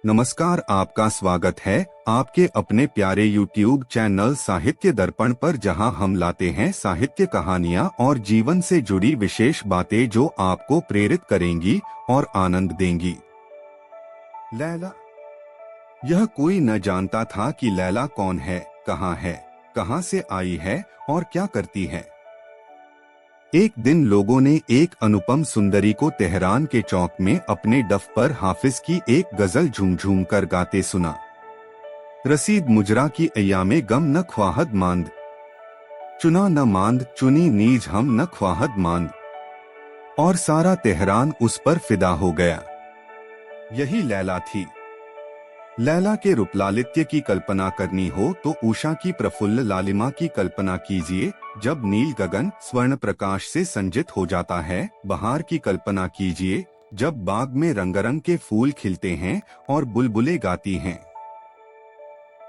नमस्कार, आपका स्वागत है आपके अपने प्यारे YouTube चैनल साहित्य दर्पण पर, जहां हम लाते हैं साहित्य कहानियां और जीवन से जुड़ी विशेष बातें जो आपको प्रेरित करेंगी और आनंद देंगी। लैला। यह कोई न जानता था कि लैला कौन है, कहां से आई है और क्या करती है। एक दिन लोगों ने एक अनुपम सुंदरी को तेहरान के चौक में अपने डफ पर हाफिज की एक गजल झूम कर गाते सुना। रसीद मुजरा की अय्यामे गम न ख्वाहद मांद, चुना न मांद चुनी नीज हम न ख्वाहद मांद। और सारा तेहरान उस पर फिदा हो गया। यही लैला थी। लैला के रूपलालित्य की कल्पना करनी हो तो उषा की प्रफुल्ल लालिमा की कल्पना कीजिए, जब नील गगन स्वर्ण प्रकाश से संजित हो जाता है। बहार की कल्पना कीजिए, जब बाग में रंगरंग के फूल खिलते हैं और बुलबुलें गाती हैं।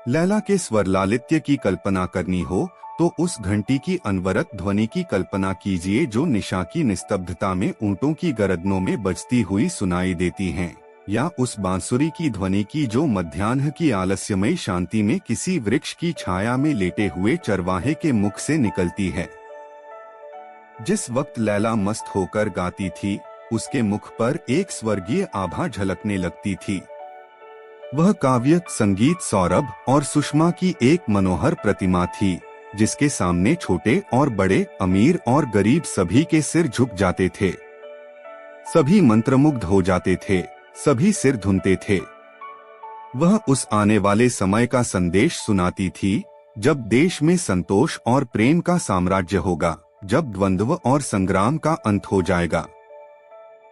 लैला के स्वरलालित्य की कल्पना करनी हो तो उस घंटी की अनवरत ध्वनि की कल्पना कीजिए, जो निशा की निस्तब्धता में ऊंटों की गरदनों में बजती हुई सुनाई देती हैं। या उस बांसुरी की ध्वनि की जो मध्याह्न की आलस्यमयी शांति में किसी वृक्ष की छाया में लेटे हुए चरवाहे के मुख से निकलती है। जिस वक्त लैला मस्त होकर गाती थी, उसके मुख पर एक स्वर्गीय आभा झलकने लगती थी। वह काव्य, संगीत, सौरभ और सुषमा की एक मनोहर प्रतिमा थी, जिसके सामने छोटे और बड़े, अमीर और गरीब सभी के सिर झुक जाते थे। सभी मंत्रमुग्ध हो जाते थे, सभी सिर धुनते थे। वह उस आने वाले समय का संदेश सुनाती थी, जब देश में संतोष और प्रेम का साम्राज्य होगा, जब द्वंद्व और संग्राम का अंत हो जाएगा।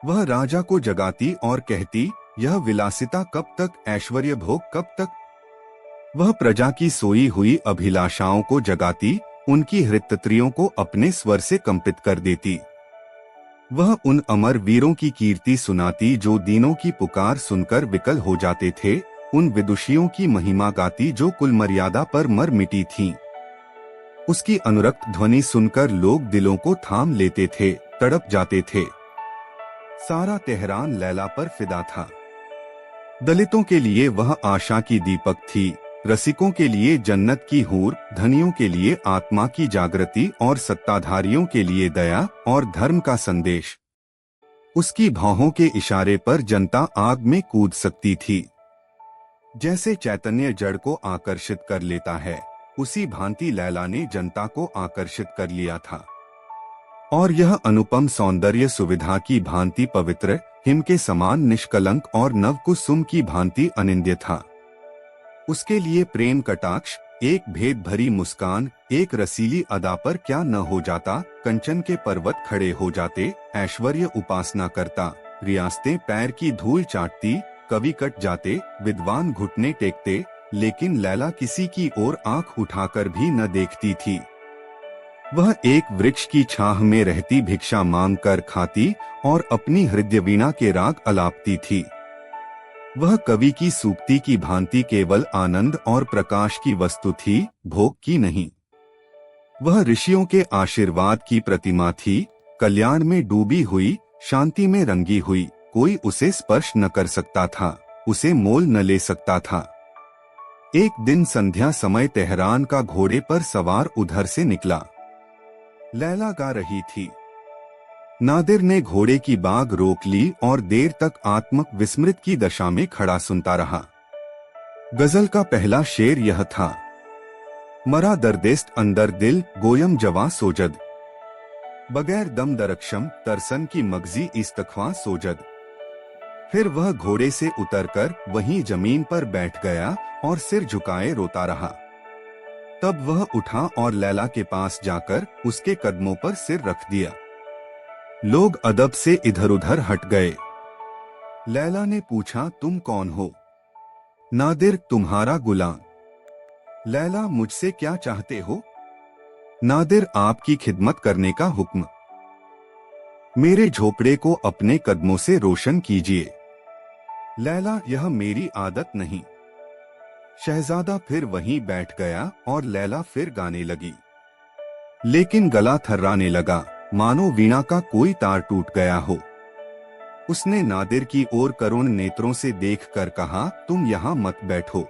वह राजा को जगाती और कहती, यह विलासिता कब तक, ऐश्वर्य भोग कब तक। वह प्रजा की सोई हुई अभिलाषाओं को जगाती, उनकी हृत्तत्रियों को अपने स्वर से कंपित कर देती। वह उन अमर वीरों की कीर्ति सुनाती जो दीनों की पुकार सुनकर विकल हो जाते थे, उन विदुषियों की महिमा गाती जो कुल मर्यादा पर मर मिटी थीं। उसकी अनुरक्त ध्वनि सुनकर लोग दिलों को थाम लेते थे, तड़प जाते थे। सारा तेहरान लैला पर फिदा था। दलितों के लिए वह आशा की दीपक थी, रसिकों के लिए जन्नत की हूर, धनियों के लिए आत्मा की जागृति और सत्ताधारियों के लिए दया और धर्म का संदेश। उसकी भौहों के इशारे पर जनता आग में कूद सकती थी। जैसे चैतन्य जड़ को आकर्षित कर लेता है, उसी भांति लैला ने जनता को आकर्षित कर लिया था। और यह अनुपम सौंदर्य सुविधा की भांति पवित्र, हिम के समान निष्कलंक और नवकुसुम की भांति अनिंद्य था। उसके लिए प्रेम कटाक्ष, एक भेद भरी मुस्कान, एक रसीली अदा पर क्या न हो जाता। कंचन के पर्वत खड़े हो जाते, ऐश्वर्य उपासना करता, रियासतें पैर की धूल चाटती, कवि कट जाते, विद्वान घुटने टेकते, लेकिन लैला किसी की ओर आंख उठाकर भी न देखती थी। वह एक वृक्ष की छाह में रहती भिक्षा मांग कर खाती और अपनी हृदय वीणा के राग अलापती थी। वह कवि की सूक्ति की भांति केवल आनंद और प्रकाश की वस्तु थी, भोग की नहीं। वह ऋषियों के आशीर्वाद की प्रतिमा थी, कल्याण में डूबी हुई, शांति में रंगी हुई। कोई उसे स्पर्श न कर सकता था, उसे मोल न ले सकता था। एक दिन संध्या समय तेहरान का घोड़े पर सवार उधर से निकला। लैला गा रही थी। नादिर ने घोड़े की बाग रोक ली और देर तक आत्मक विस्मृत की दशा में खड़ा सुनता रहा। गजल का पहला शेर यह था, मरा दर्देस्त अंदर दिल गोयम जवा सोजद, बगैर दम दरक्षम तरसन की मगजी इस्तख्वा सोजद। फिर वह घोड़े से उतरकर वहीं जमीन पर बैठ गया और सिर झुकाए रोता रहा। तब वह उठा और लैला के पास जाकर उसके कदमों पर सिर रख दिया। लोग अदब से इधर उधर हट गए। लैला ने पूछा, तुम कौन हो? नादिर, तुम्हारा गुलाम। लैला, मुझसे क्या चाहते हो? नादिर, आपकी खिदमत करने का हुक्म। मेरे झोपड़े को अपने कदमों से रोशन कीजिए। लैला, यह मेरी आदत नहीं। शहजादा फिर वहीं बैठ गया और लैला फिर गाने लगी, लेकिन गला थर्राने लगा, मानो वीणा का कोई तार टूट गया हो। उसने नादिर की ओर करुण नेत्रों से देखकर कहा, तुम यहाँ मत बैठो।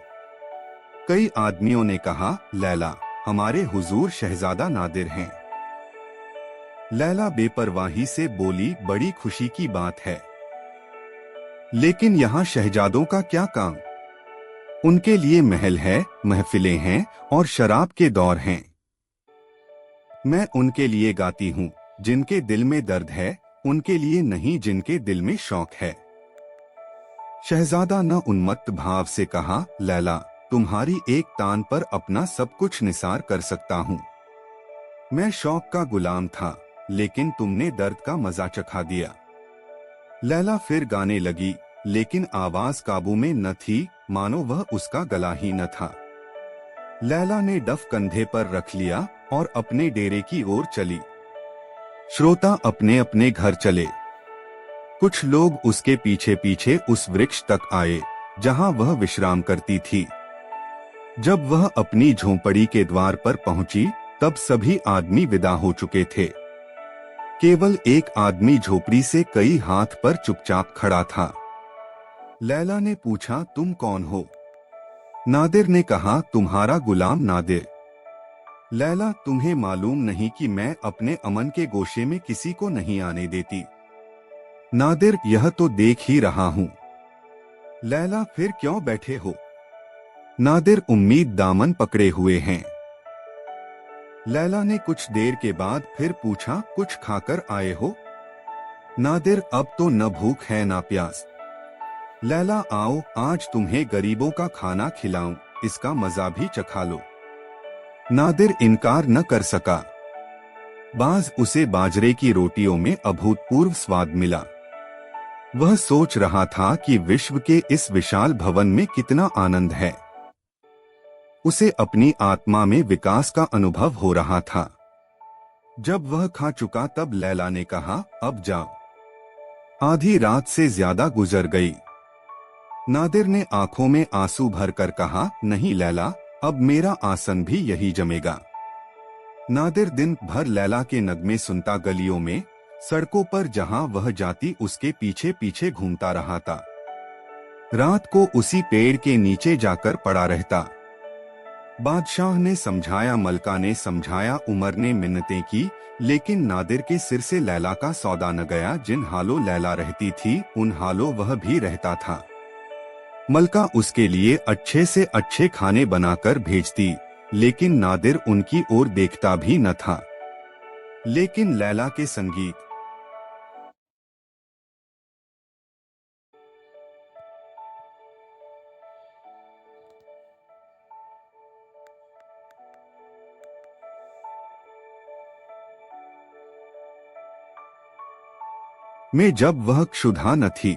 कई आदमियों ने कहा, लैला, हमारे हुजूर शहजादा नादिर हैं। लैला बेपरवाही से बोली, बड़ी खुशी की बात है, लेकिन यहाँ शहजादों का क्या काम? उनके लिए महल है, महफिलें हैं और शराब के दौर हैं। मैं उनके लिए गाती हूँ, जिनके दिल में दर्द है, उनके लिए नहीं जिनके दिल में शौक है। शहजादा न उन्मत्त भाव से कहा, लैला, तुम्हारी एक तान पर अपना सब कुछ निसार कर सकता हूँ। मैं शौक का गुलाम था, लेकिन तुमने दर्द का मजा चखा दिया। लैला फिर गाने लगी, लेकिन आवाज काबू में न थी, मानो वह उसका गला ही न था। लैला ने डफ कंधे पर रख लिया और अपने डेरे की ओर चली। श्रोता अपने अपने घर चले। कुछ लोग उसके पीछे पीछे उस वृक्ष तक आए जहां वह विश्राम करती थी। जब वह अपनी झोंपड़ी के द्वार पर पहुंची, तब सभी आदमी विदा हो चुके थे। केवल एक आदमी झोपड़ी से कई हाथ पर चुपचाप खड़ा था। लैला ने पूछा, तुम कौन हो? नादिर ने कहा, तुम्हारा गुलाम नादिर। लैला, तुम्हें मालूम नहीं कि मैं अपने अमन के गोशे में किसी को नहीं आने देती। नादिर, यह तो देख ही रहा हूं। लैला, फिर क्यों बैठे हो? नादिर, उम्मीद दामन पकड़े हुए हैं। लैला ने कुछ देर के बाद फिर पूछा, कुछ खाकर आए हो? नादिर, अब तो न भूख है न प्यास। लैला, आओ, आज तुम्हें गरीबों का खाना खिलाऊं, इसका मजा भी चखा लो। नादिर इनकार न कर सका। बाज उसे बाजरे की रोटियों में अभूतपूर्व स्वाद मिला। वह सोच रहा था कि विश्व के इस विशाल भवन में कितना आनंद है। उसे अपनी आत्मा में विकास का अनुभव हो रहा था। जब वह खा चुका, तब लैला ने कहा, अब जाओ। आधी रात से ज्यादा गुजर गई। नादिर ने आंखों में आंसू भरकर कहा, नहीं लैला, अब मेरा आसन भी यही जमेगा। नादिर दिन भर लैला के नगमे सुनता गलियों में, सड़कों पर जहां वह जाती उसके पीछे पीछे घूमता रहा था। रात को उसी पेड़ के नीचे जाकर पड़ा रहता। बादशाह ने समझाया, मलका ने समझाया, उमर ने मिन्नतें की, लेकिन नादिर के सिर से लैला का सौदा न गया। जिन हालों लैला रहती थी, उन हालों वह भी रहता था। मलका उसके लिए अच्छे से अच्छे खाने बनाकर भेजती, लेकिन नादिर उनकी ओर देखता भी न था। लेकिन लैला के संगीत, में जब वह क्षुधा न थी,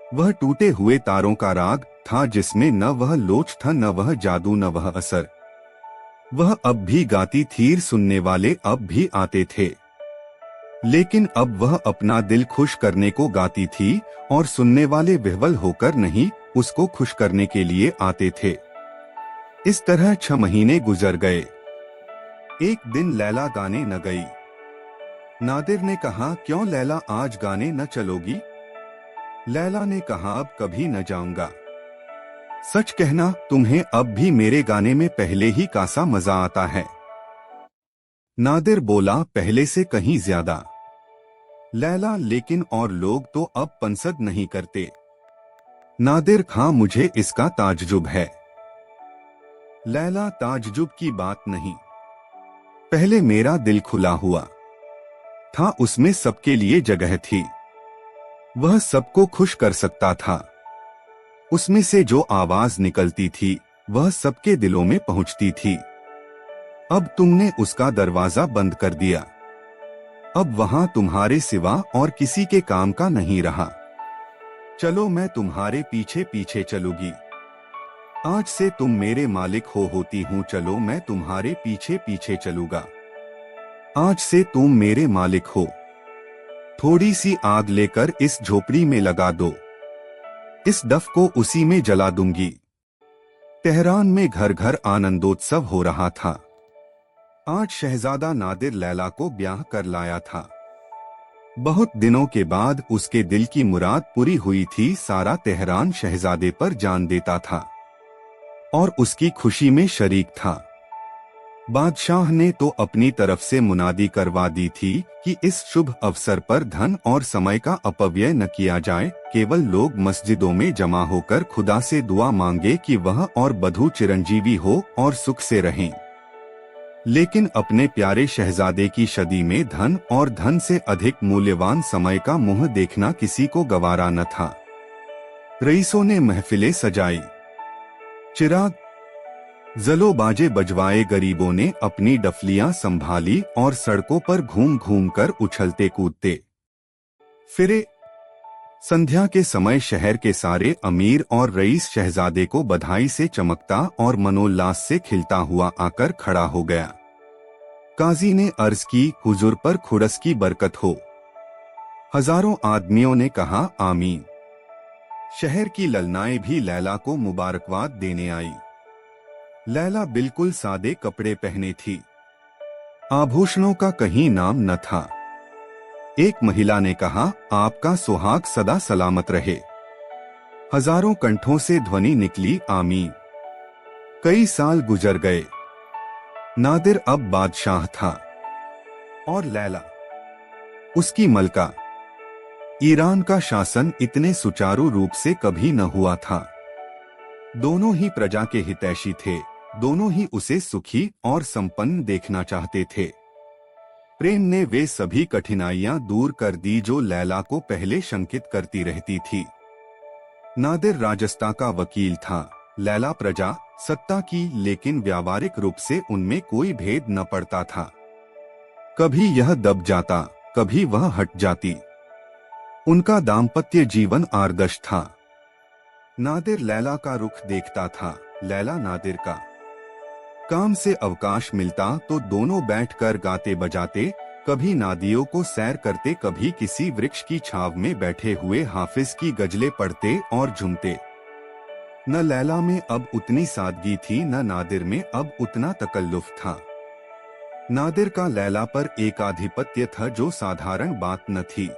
वह टूटे हुए तारों का राग था, जिसमें न वह लोच था, न वह जादू, न वह असर। वह अब भी गाती थी, सुनने वाले अब भी आते थे। लेकिन अब वह अपना दिल खुश करने को गाती थी और सुनने वाले विह्वल होकर नहीं, उसको खुश करने के लिए आते थे। इस तरह 6 महीने गुजर गए। एक दिन लैला गाने न गई। नादिर ने कहा, क्यों लैला, आज गाने न चलोगी? लैला ने कहा, अब कभी न जाऊंगा। सच कहना, तुम्हें अब भी मेरे गाने में पहले ही कासा मजा आता है। नादिर बोला, पहले से कहीं ज्यादा। लैला, लेकिन और लोग तो अब पंसद नहीं करते। नादिर, हाँ, मुझे इसका ताज्जुब है। लैला, ताज्जुब की बात नहीं। पहले मेरा दिल खुला हुआ था, उसमें सबके लिए जगह थी। वह सबको खुश कर सकता था। उसमें से जो आवाज निकलती थी, वह सबके दिलों में पहुंचती थी। अब तुमने उसका दरवाजा बंद कर दिया। अब वहां तुम्हारे सिवा और किसी के काम का नहीं रहा। चलो, मैं तुम्हारे पीछे पीछे चलूंगी। आज से तुम मेरे मालिक होती हूँ। चलो, मैं तुम्हारे पीछे पीछे चलूंगा। आज से तुम मेरे मालिक हो। थोड़ी सी आग लेकर इस झोपड़ी में लगा दो। इस डफ को उसी में जला दूंगी। तेहरान में घर घर आनंदोत्सव हो रहा था। आज शहजादा नादिर लैला को ब्याह कर लाया था। बहुत दिनों के बाद उसके दिल की मुराद पूरी हुई थी। सारा तेहरान शहजादे पर जान देता था और उसकी खुशी में शरीक था। बादशाह ने तो अपनी तरफ से मुनादी करवा दी थी कि इस शुभ अवसर पर धन और समय का अपव्यय न किया जाए। केवल लोग मस्जिदों में जमा होकर खुदा से दुआ मांगे कि वह और बधू चिरंजीवी हो और सुख से रहें। लेकिन अपने प्यारे शहजादे की शादी में धन और धन से अधिक मूल्यवान समय का मुंह देखना किसी को गवारा न था। रईसों ने महफिलें सजाई, चिराग जलो बाजे बजवाए, गरीबों ने अपनी डफलियां संभाली और सड़कों पर घूम घूम कर उछलते कूदते फिरे। संध्या के समय शहर के सारे अमीर और रईस शहजादे को बधाई से चमकता और मनोल्लास से खिलता हुआ आकर खड़ा हो गया। काजी ने अर्ज की, हुजूर पर खुड़स की बरकत हो। हजारों आदमियों ने कहा, आमीन। शहर की ललनाएं भी लैला को मुबारकबाद देने आई। लैला बिल्कुल सादे कपड़े पहने थी, आभूषणों का कहीं नाम न था। एक महिला ने कहा, आपका सुहाग सदा सलामत रहे। हजारों कंठों से ध्वनि निकली, आमीन। कई साल गुजर गए। नादिर अब बादशाह था और लैला उसकी मलका। ईरान का शासन इतने सुचारू रूप से कभी न हुआ था। दोनों ही प्रजा के हितैषी थे, दोनों ही उसे सुखी और संपन्न देखना चाहते थे। प्रेम ने वे सभी कठिनाइयां दूर कर दी जो लैला को पहले शंकित करती रहती थी। नादिर राजस्ता का वकील था, लैला प्रजा सत्ता की, लेकिन व्यावहारिक रूप से उनमें कोई भेद न पड़ता था। कभी यह दब जाता, कभी वह हट जाती। उनका दाम्पत्य जीवन आदर्श था। नादिर लैला का रुख देखता था, लैला नादिर का। काम से अवकाश मिलता तो दोनों बैठकर गाते बजाते, कभी नादियों को सैर करते, कभी किसी वृक्ष की छाव में बैठे हुए हाफिज की गजलें पढ़ते और झूमते। न लैला में अब उतनी सादगी थी, न नादिर में अब उतना तकल्लुफ था। नादिर का लैला पर एकाधिपत्य था जो साधारण बात न थी।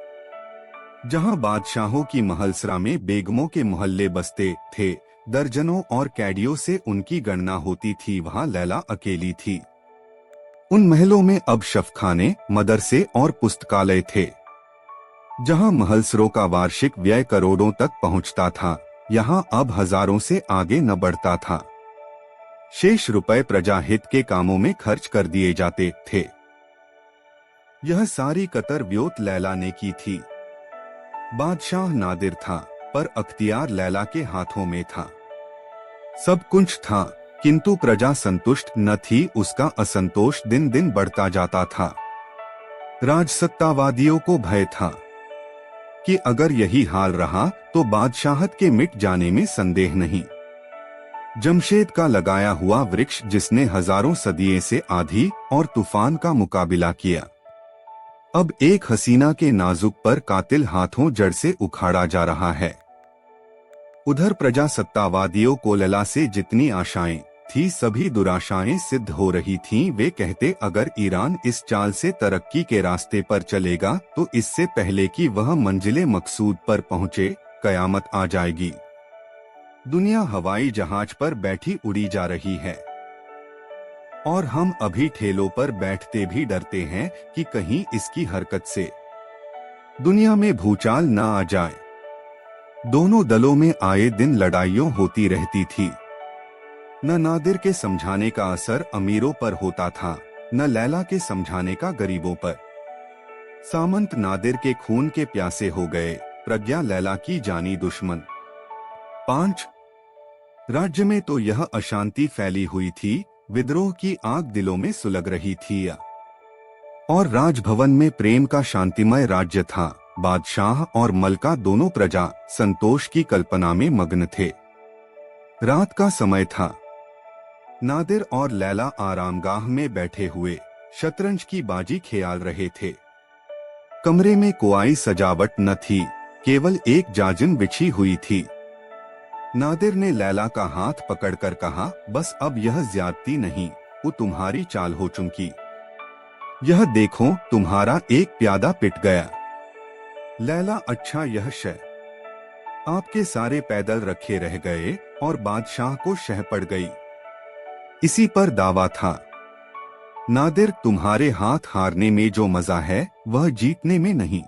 जहां बादशाहों की महलसरा में बेगमों के मोहल्ले बसते थे, दर्जनों और कैडियों से उनकी गणना होती थी, वहां लैला अकेली थी। उन महलों में अब शफखाने, मदरसे और पुस्तकालय थे। जहां महलसरों का वार्षिक व्यय करोड़ों तक पहुंचता था, यहां अब हजारों से आगे न बढ़ता था। शेष रुपए प्रजाहित के कामों में खर्च कर दिए जाते थे। यह सारी कतर व्योत लैला ने की थी। बादशाह नादिर था, पर अख्तियार लैला के हाथों में था। सब कुछ था, किंतु प्रजा संतुष्ट न थी। उसका असंतोष दिन दिन बढ़ता जाता था। राजसत्तावादियों को भय था कि अगर यही हाल रहा तो बादशाहत के मिट जाने में संदेह नहीं। जमशेद का लगाया हुआ वृक्ष, जिसने हजारों सदियों से आंधी और तूफान का मुकाबला किया, अब एक हसीना के नाजुक पर कातिल हाथों जड़ से उखाड़ा जा रहा है। उधर प्रजासत्तावादियों को लैला से जितनी आशाएं थी, सभी दुराशाएं सिद्ध हो रही थीं। वे कहते, अगर ईरान इस चाल से तरक्की के रास्ते पर चलेगा तो इससे पहले कि वह मंजिले मकसूद पर पहुंचे, कयामत आ जाएगी। दुनिया हवाई जहाज पर बैठी उड़ी जा रही है और हम अभी ठेलों पर बैठते भी डरते हैं कि कहीं इसकी हरकत से दुनिया में भूचाल न आ जाए। दोनों दलों में आए दिन लड़ाइयों होती रहती थी। न नादिर के समझाने का असर अमीरों पर होता था, न लैला के समझाने का गरीबों पर। सामंत नादिर के खून के प्यासे हो गए, प्रज्ञा लैला की जानी दुश्मन। 5 राज्य में तो यह अशांति फैली हुई थी, विद्रोह की आग दिलों में सुलग रही थी। और राजभवन में प्रेम का शांतिमय राज्य था। बादशाह और मलका दोनों प्रजा संतोष की कल्पना में मग्न थे। रात का समय था। नादिर और लैला आरामगाह में बैठे हुए शतरंज की बाजी खेल रहे थे। कमरे में कोई सजावट न थी, केवल एक जाजिम बिछी हुई थी। नादिर ने लैला का हाथ पकड़कर कहा, बस अब यह ज्यादती नहीं, वो तुम्हारी चाल हो चुकी। यह देखो, तुम्हारा एक प्यादा पिट गया। लैला, अच्छा यह शय आपके सारे पैदल रखे रह गए और बादशाह को शह पड़ गई। इसी पर दावा था। नादिर, तुम्हारे हाथ हारने में जो मजा है वह जीतने में नहीं।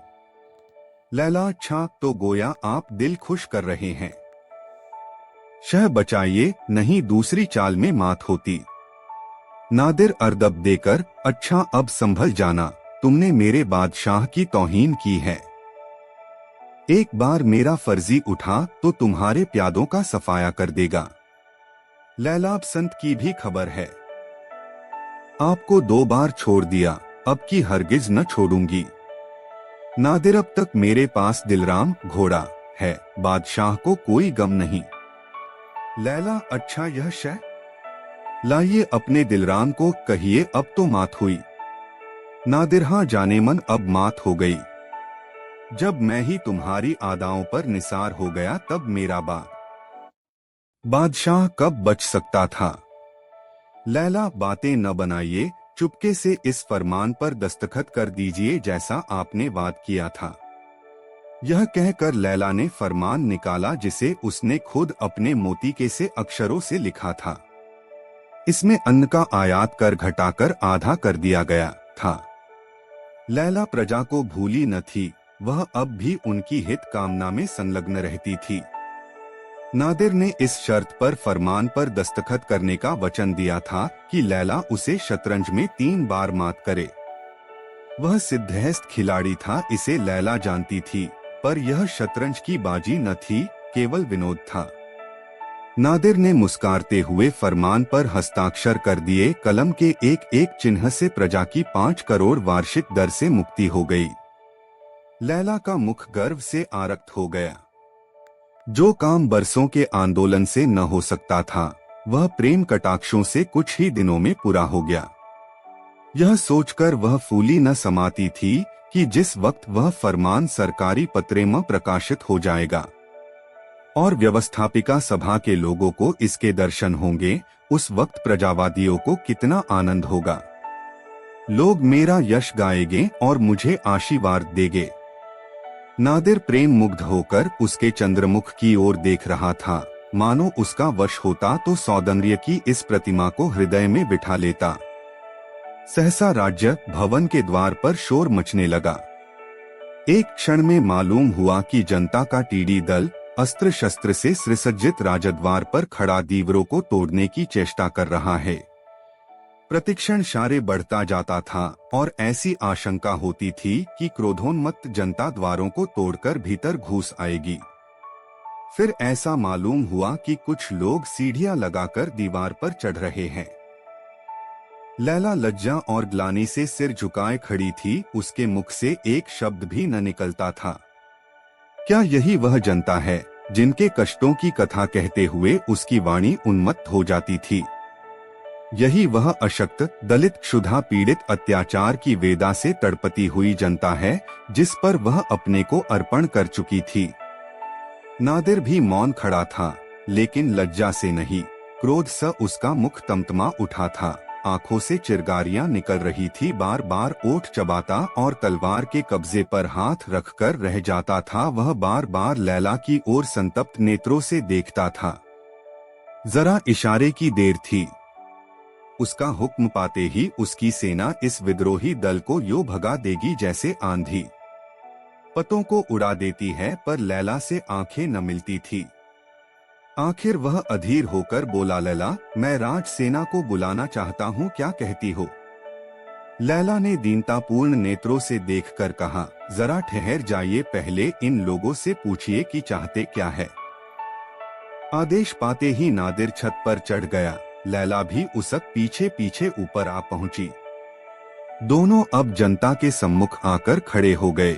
लैला, अच्छा तो गोया आप दिल खुश कर रहे हैं। शह बचाइए, नहीं दूसरी चाल में मात होती। नादिर अर्दब देकर, अच्छा अब संभल जाना, तुमने मेरे बादशाह की तौहीन की है। एक बार मेरा फर्जी उठा तो तुम्हारे प्यादों का सफाया कर देगा। लैला, संत की भी खबर है। आपको 2 बार छोड़ दिया, अब की हरगिज न छोड़ूंगी। नादिर, अब तक मेरे पास दिलराम घोड़ा है, बादशाह को कोई गम नहीं। लैला, अच्छा यह शय लाइए, अपने दिलराम को कहिए अब तो मात हुई। नादिर, हाँ जाने मन अब मात हो गई। जब मैं ही तुम्हारी आदाओं पर निसार हो गया तब मेरा बादशाह कब बच सकता था। लैला, बातें न बनाइए, चुपके से इस फरमान पर दस्तखत कर दीजिए जैसा आपने वाद किया था। यह कहकर लैला ने फरमान निकाला जिसे उसने खुद अपने मोतीके से अक्षरों से लिखा था। इसमें अन्न का आयात कर घटाकर आधा कर दिया गया था। लैला प्रजा को भूली न थी, वह अब भी उनकी हित कामना में संलग्न रहती थी। नादिर ने इस शर्त पर फरमान पर दस्तखत करने का वचन दिया था कि लैला उसे शतरंज में 3 बार मात करे। वह सिद्धहस्त खिलाड़ी था, इसे लैला जानती थी, पर यह शतरंज की बाजी न थी, केवल विनोद था। नादिर ने मुस्कुराते हुए फरमान पर हस्ताक्षर कर दिए। कलम के एक एक चिन्ह से प्रजा की 5 करोड़ वार्षिक दर से मुक्ति हो गई। लैला का मुख गर्व से आरक्त हो गया। जो काम बरसों के आंदोलन से न हो सकता था, वह प्रेम कटाक्षों से कुछ ही दिनों में पूरा हो गया। यह सोचकर वह फूली न समाती थी कि जिस वक्त वह फरमान सरकारी पत्रे में प्रकाशित हो जाएगा और व्यवस्थापिका सभा के लोगों को इसके दर्शन होंगे, उस वक्त प्रजावादियों को कितना आनंद होगा। लोग मेरा यश गाएंगे और मुझे आशीर्वाद देंगे। नादिर प्रेम मुग्ध होकर उसके चंद्रमुख की ओर देख रहा था, मानो उसका वश होता तो सौंदर्य की इस प्रतिमा को हृदय में बिठा लेता। सहसा राज्य भवन के द्वार पर शोर मचने लगा। एक क्षण में मालूम हुआ कि जनता का टीडी दल अस्त्र शस्त्र से सुसज्जित राजद्वार पर खड़ा दीवरों को तोड़ने की चेष्टा कर रहा है। प्रतिक्षण शारे बढ़ता जाता था और ऐसी आशंका होती थी कि क्रोधोन्मत्त जनता द्वारों को तोड़कर भीतर घुस आएगी। फिर ऐसा मालूम हुआ कि कुछ लोग सीढ़ियां लगाकर दीवार पर चढ़ रहे हैं। लैला लज्जा और ग्लानि से सिर झुकाए खड़ी थी, उसके मुख से एक शब्द भी न निकलता था। क्या यही वह जनता है जिनके कष्टों की कथा कहते हुए उसकी वाणी उन्मत्त हो जाती थी? यही वह अशक्त, दलित, क्षुधा पीड़ित, अत्याचार की वेदा से तड़पती हुई जनता है जिस पर वह अपने को अर्पण कर चुकी थी। नादिर भी मौन खड़ा था, लेकिन लज्जा से नहीं, क्रोध से उसका मुख तमतमा उठा था। आंखों से चिरगारियां निकल रही थी, बार बार ओठ चबाता और तलवार के कब्जे पर हाथ रखकर रह जाता था। वह बार बार लैला की ओर संतप्त नेत्रों से देखता था। जरा इशारे की देर थी, उसका हुक्म पाते ही उसकी सेना इस विद्रोही दल को यूं भगा देगी जैसे आंधी पतों को उड़ा देती है, पर लैला से आंखें न मिलती थी। आखिर वह अधीर होकर बोला, लैला, मैं राज सेना को बुलाना चाहता हूँ, क्या कहती हो? लैला ने दीनतापूर्ण नेत्रों से देखकर कहा, जरा ठहर जाइए, पहले इन लोगों से पूछिए कि चाहते क्या है। आदेश पाते ही नादिर छत पर चढ़ गया। लैला भी उसक पीछे पीछे ऊपर आ पहुंची। दोनों अब जनता के सम्मुख आकर खड़े हो गए।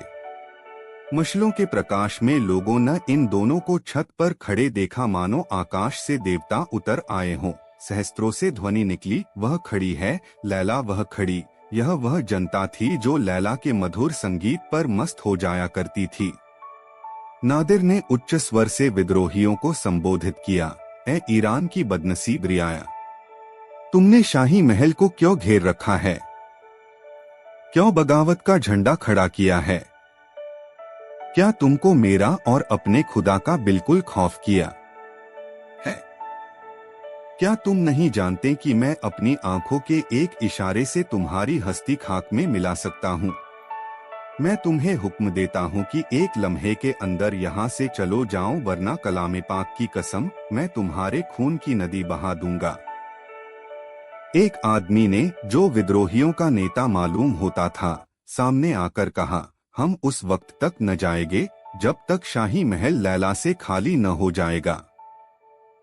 मशालों के प्रकाश में लोगों ने इन दोनों को छत पर खड़े देखा, मानो आकाश से देवता उतर आए हों। सहस्त्रों से ध्वनि निकली, वह खड़ी है लैला, वह खड़ी। यह वह जनता थी जो लैला के मधुर संगीत पर मस्त हो जाया करती थी। नादिर ने उच्च स्वर से विद्रोहियों को संबोधित किया, ए ईरान की बदनसीब रियाया, तुमने शाही महल को क्यों घेर रखा है? क्यों बगावत का झंडा खड़ा किया है? क्या तुमको मेरा और अपने खुदा का बिल्कुल खौफ किया है? क्या तुम नहीं जानते कि मैं अपनी आंखों के एक इशारे से तुम्हारी हस्ती खाक में मिला सकता हूँ? मैं तुम्हें हुक्म देता हूँ कि एक लम्हे के अंदर यहाँ से चलो जाओ, वरना कलामे पाक की कसम, मैं तुम्हारे खून की नदी बहा दूंगा। एक आदमी ने, जो विद्रोहियों का नेता मालूम होता था, सामने आकर कहा, हम उस वक्त तक न जाएंगे जब तक शाही महल लैला से खाली न हो जाएगा।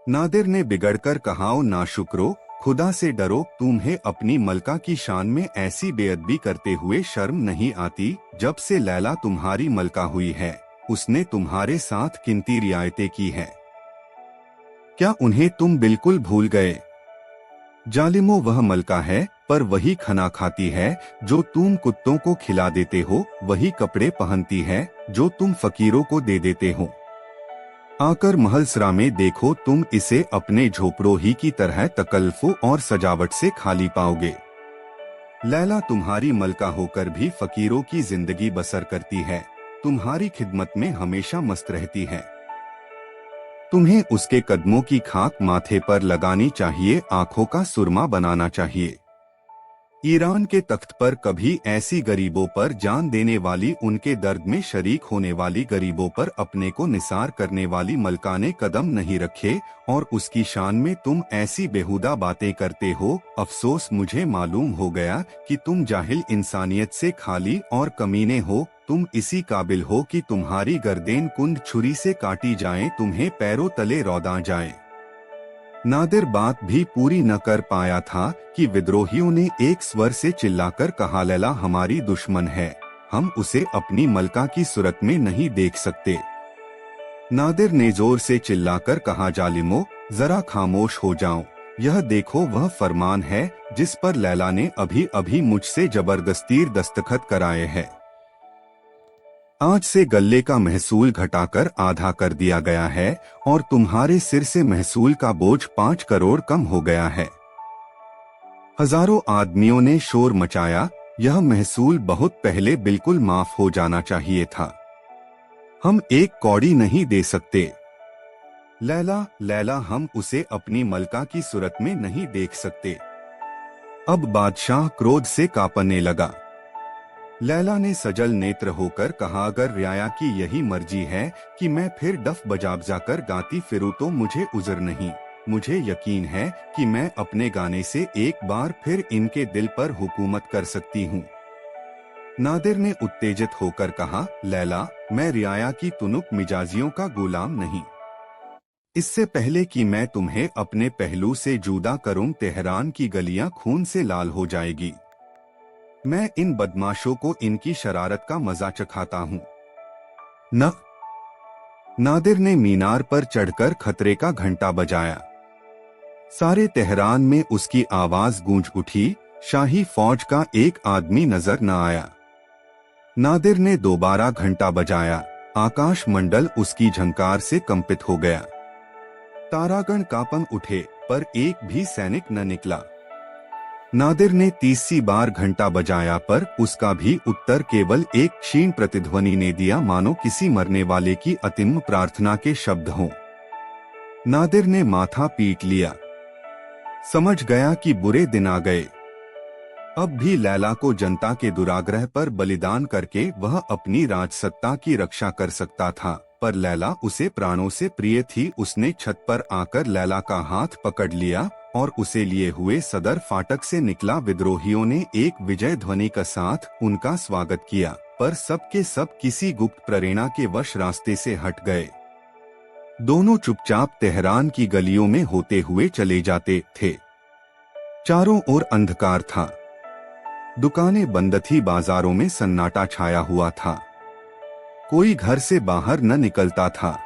नादिर ने बिगड़कर कहा, ओ नाशुक्रो, खुदा से डरो, तुम्हें अपनी मलका की शान में ऐसी बेअदबी करते हुए शर्म नहीं आती? जब से लैला तुम्हारी मलका हुई है, उसने तुम्हारे साथ कितनी रियायतें की हैं। क्या उन्हें तुम बिल्कुल भूल गए? जालिमो, वह मलका है, पर वही खाना खाती है जो तुम कुत्तों को खिला देते हो, वही कपड़े पहनती है जो तुम फकीरों को दे देते हो। आकर महलसरा में देखो, तुम इसे अपने झोपड़ों ही की तरह तकल्लुफ़ और सजावट से खाली पाओगे। लैला तुम्हारी मलका होकर भी फकीरों की जिंदगी बसर करती है, तुम्हारी खिदमत में हमेशा मस्त रहती है। तुम्हें उसके कदमों की खाक माथे पर लगानी चाहिए, आंखों का सुरमा बनाना चाहिए। ईरान के तख्त पर कभी ऐसी गरीबों पर जान देने वाली, उनके दर्द में शरीक होने वाली गरीबों पर अपने को निसार करने वाली मलका ने कदम नहीं रखे, और उसकी शान में तुम ऐसी बेहुदा बातें करते हो। अफसोस, मुझे मालूम हो गया कि तुम जाहिल, इंसानियत से खाली और कमीने हो। तुम इसी काबिल हो कि तुम्हारी गर्देन कुंद छुरी से काटी जाए, तुम्हें पैरों तले रौंदा जाए। नादिर बात भी पूरी न कर पाया था कि विद्रोहियों ने एक स्वर से चिल्लाकर कहा, लैला हमारी दुश्मन है, हम उसे अपनी मलका की सूरत में नहीं देख सकते। नादिर ने जोर से चिल्लाकर कहा, जालिमो, जरा खामोश हो जाओ, यह देखो वह फरमान है जिस पर लैला ने अभी अभी मुझसे जबरदस्ती दस्तखत कराए हैं। आज से गल्ले का महसूल घटाकर आधा कर दिया गया है और तुम्हारे सिर से महसूल का बोझ 5 करोड़ कम हो गया है। हजारों आदमियों ने शोर मचाया, यह महसूल बहुत पहले बिल्कुल माफ हो जाना चाहिए था। हम एक कौड़ी नहीं दे सकते। लैला, लैला, हम उसे अपनी मलका की सूरत में नहीं देख सकते। अब बादशाह क्रोध से कांपने लगा। लैला ने सजल नेत्र होकर कहा, अगर रियाया की यही मर्जी है कि मैं फिर डफ बजाकर गाती फिरूं तो मुझे उज़र नहीं। मुझे यकीन है कि मैं अपने गाने से एक बार फिर इनके दिल पर हुकूमत कर सकती हूँ। नादिर ने उत्तेजित होकर कहा, लैला, मैं रियाया की तुनुक मिजाजियों का गुलाम नहीं। इससे पहले कि मैं तुम्हें अपने पहलू से जुदा करूं, तेहरान की गलियां खून से लाल हो जाएगी। मैं इन बदमाशों को इनकी शरारत का मजा चखाता हूँ। न नादिर ने मीनार पर चढ़कर खतरे का घंटा बजाया। सारे तेहरान में उसकी आवाज गूंज उठी। शाही फौज का एक आदमी नजर न आया। नादिर ने दोबारा घंटा बजाया। आकाश मंडल उसकी झंकार से कंपित हो गया। तारागण कांप उठे, पर एक भी सैनिक न निकला। नादिर ने 30वीं बार घंटा बजाया, पर उसका भी उत्तर केवल एक क्षीण प्रतिध्वनि ने दिया, मानो किसी मरने वाले की अतिम प्रार्थना के शब्द हों। नादिर ने माथा पीट लिया। समझ गया कि बुरे दिन आ गए। अब भी लैला को जनता के दुराग्रह पर बलिदान करके वह अपनी राजसत्ता की रक्षा कर सकता था, पर लैला उसे प्राणों से प्रिय थी। उसने छत पर आकर लैला का हाथ पकड़ लिया और उसे लिए हुए सदर फाटक से निकला। विद्रोहियों ने एक विजय ध्वनि के साथ उनका स्वागत किया, पर सब के सब किसी गुप्त प्रेरणा के वश रास्ते से हट गए। दोनों चुपचाप तेहरान की गलियों में होते हुए चले जाते थे। चारों ओर अंधकार था। दुकानें बंद थी, बाजारों में सन्नाटा छाया हुआ था। कोई घर से बाहर न निकलता था।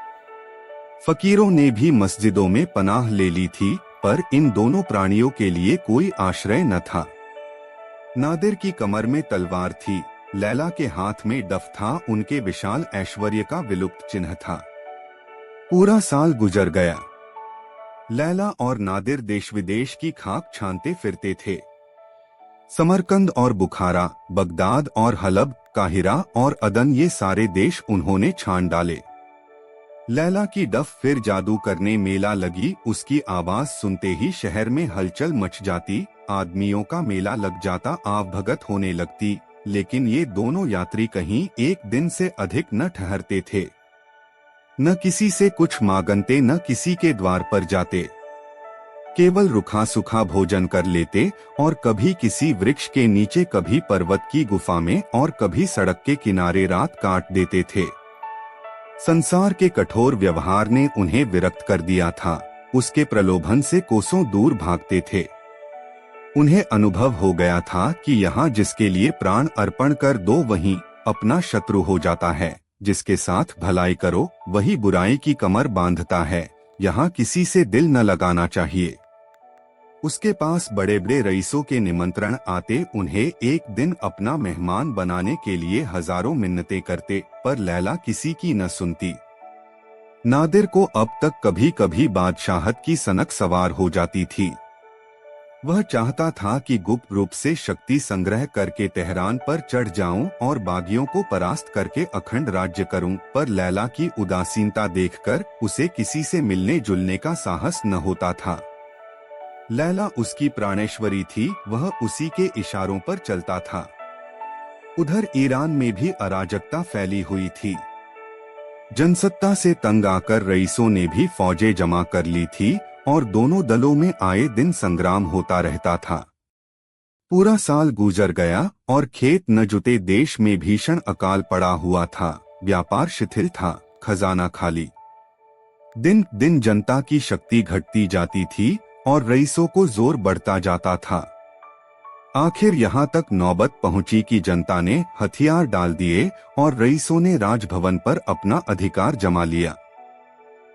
फकीरों ने भी मस्जिदों में पनाह ले ली थी, पर इन दोनों प्राणियों के लिए कोई आश्रय न था। नादिर की कमर में तलवार थी, लैला के हाथ में डफ था। उनके विशाल ऐश्वर्य का विलुप्त चिन्ह था। पूरा साल गुजर गया। लैला और नादिर देश विदेश की खाक छानते फिरते थे। समरकंद और बुखारा, बगदाद और हलब, काहिरा और अदन ये सारे देश उन्होंने छान डाले। लैला की डफ फिर जादू करने मेला लगी, उसकी आवाज सुनते ही शहर में हलचल मच जाती, आदमियों का मेला लग जाता, आवभगत होने लगती। लेकिन ये दोनों यात्री कहीं एक दिन से अधिक न ठहरते थे, न किसी से कुछ मांगते, न किसी के द्वार पर जाते। केवल रुखा सुखा भोजन कर लेते और कभी किसी वृक्ष के नीचे, कभी पर्वत की गुफा में और कभी सड़क के किनारे रात काट देते थे। संसार के कठोर व्यवहार ने उन्हें विरक्त कर दिया था, उसके प्रलोभन से कोसों दूर भागते थे। उन्हें अनुभव हो गया था कि यहाँ जिसके लिए प्राण अर्पण कर दो वही अपना शत्रु हो जाता है, जिसके साथ भलाई करो वही बुराई की कमर बांधता है। यहाँ किसी से दिल न लगाना चाहिए। उसके पास बड़े बड़े रईसों के निमंत्रण आते, उन्हें एक दिन अपना मेहमान बनाने के लिए हजारों मिन्नतें करते, पर लैला किसी की न सुनती। नादिर को अब तक कभी कभी बादशाहत की सनक सवार हो जाती थी। वह चाहता था कि गुप्त रूप से शक्ति संग्रह करके तेहरान पर चढ़ जाऊं और बागियों को परास्त करके अखंड राज्य करूं, पर लैला की उदासीनता देखकर उसे किसी से मिलने जुलने का साहस न होता था। लैला उसकी प्राणेश्वरी थी, वह उसी के इशारों पर चलता था। उधर ईरान में भी अराजकता फैली हुई थी। जनसत्ता से तंग आकर रईसों ने भी फौजें जमा कर ली थी और दोनों दलों में आए दिन संग्राम होता रहता था। पूरा साल गुजर गया और खेत न जुते, देश में भीषण अकाल पड़ा हुआ था, व्यापार शिथिल था, खजाना खाली। दिन दिन जनता की शक्ति घटती जाती थी और रईसों को जोर बढ़ता जाता था। आखिर यहाँ तक नौबत पहुंची कि जनता ने हथियार डाल दिए और रईसों ने राजभवन पर अपना अधिकार जमा लिया।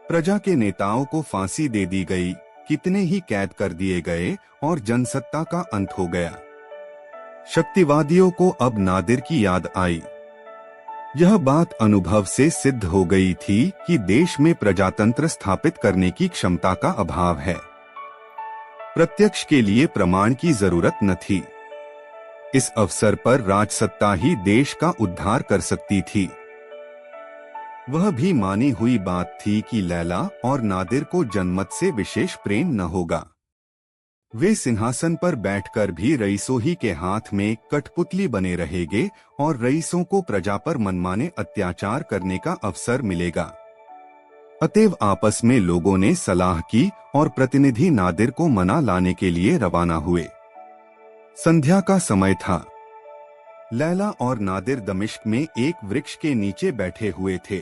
प्रजा के नेताओं को फांसी दे दी गई, कितने ही कैद कर दिए गए और जनसत्ता का अंत हो गया। शक्तिवादियों को अब नादिर की याद आई। यह बात अनुभव से सिद्ध हो गई थी कि देश में प्रजातंत्र स्थापित करने की क्षमता का अभाव है। प्रत्यक्ष के लिए प्रमाण की जरूरत न थी। इस अवसर पर राजसत्ता ही देश का उद्धार कर सकती थी। वह भी मानी हुई बात थी कि लैला और नादिर को जनमत से विशेष प्रेम न होगा। वे सिंहासन पर बैठकर भी रईसों ही के हाथ में कठपुतली बने रहेंगे और रईसों को प्रजा पर मनमाने अत्याचार करने का अवसर मिलेगा। अतएव आपस में लोगों ने सलाह की और प्रतिनिधि नादिर को मना लाने के लिए रवाना हुए। संध्या का समय था। लैला और नादिर दमिश्क में एक वृक्ष के नीचे बैठे हुए थे।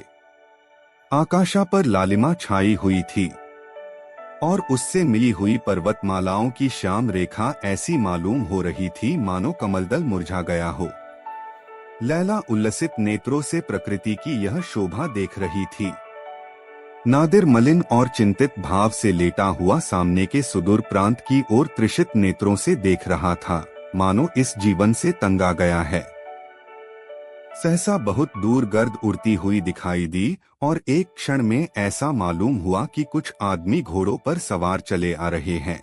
आकाशा पर लालिमा छाई हुई थी और उससे मिली हुई पर्वतमालाओं की श्याम रेखा ऐसी मालूम हो रही थी मानो कमलदल मुरझा गया हो। लैला उल्लसित नेत्रों से प्रकृति की यह शोभा देख रही थी। नादिर मलिन और चिंतित भाव से लेटा हुआ सामने के सुदूर प्रांत की ओर त्रिषित नेत्रों से देख रहा था, मानो इस जीवन से तंग आ गया है। सहसा बहुत दूर गर्द उड़ती हुई दिखाई दी और एक क्षण में ऐसा मालूम हुआ कि कुछ आदमी घोड़ों पर सवार चले आ रहे हैं।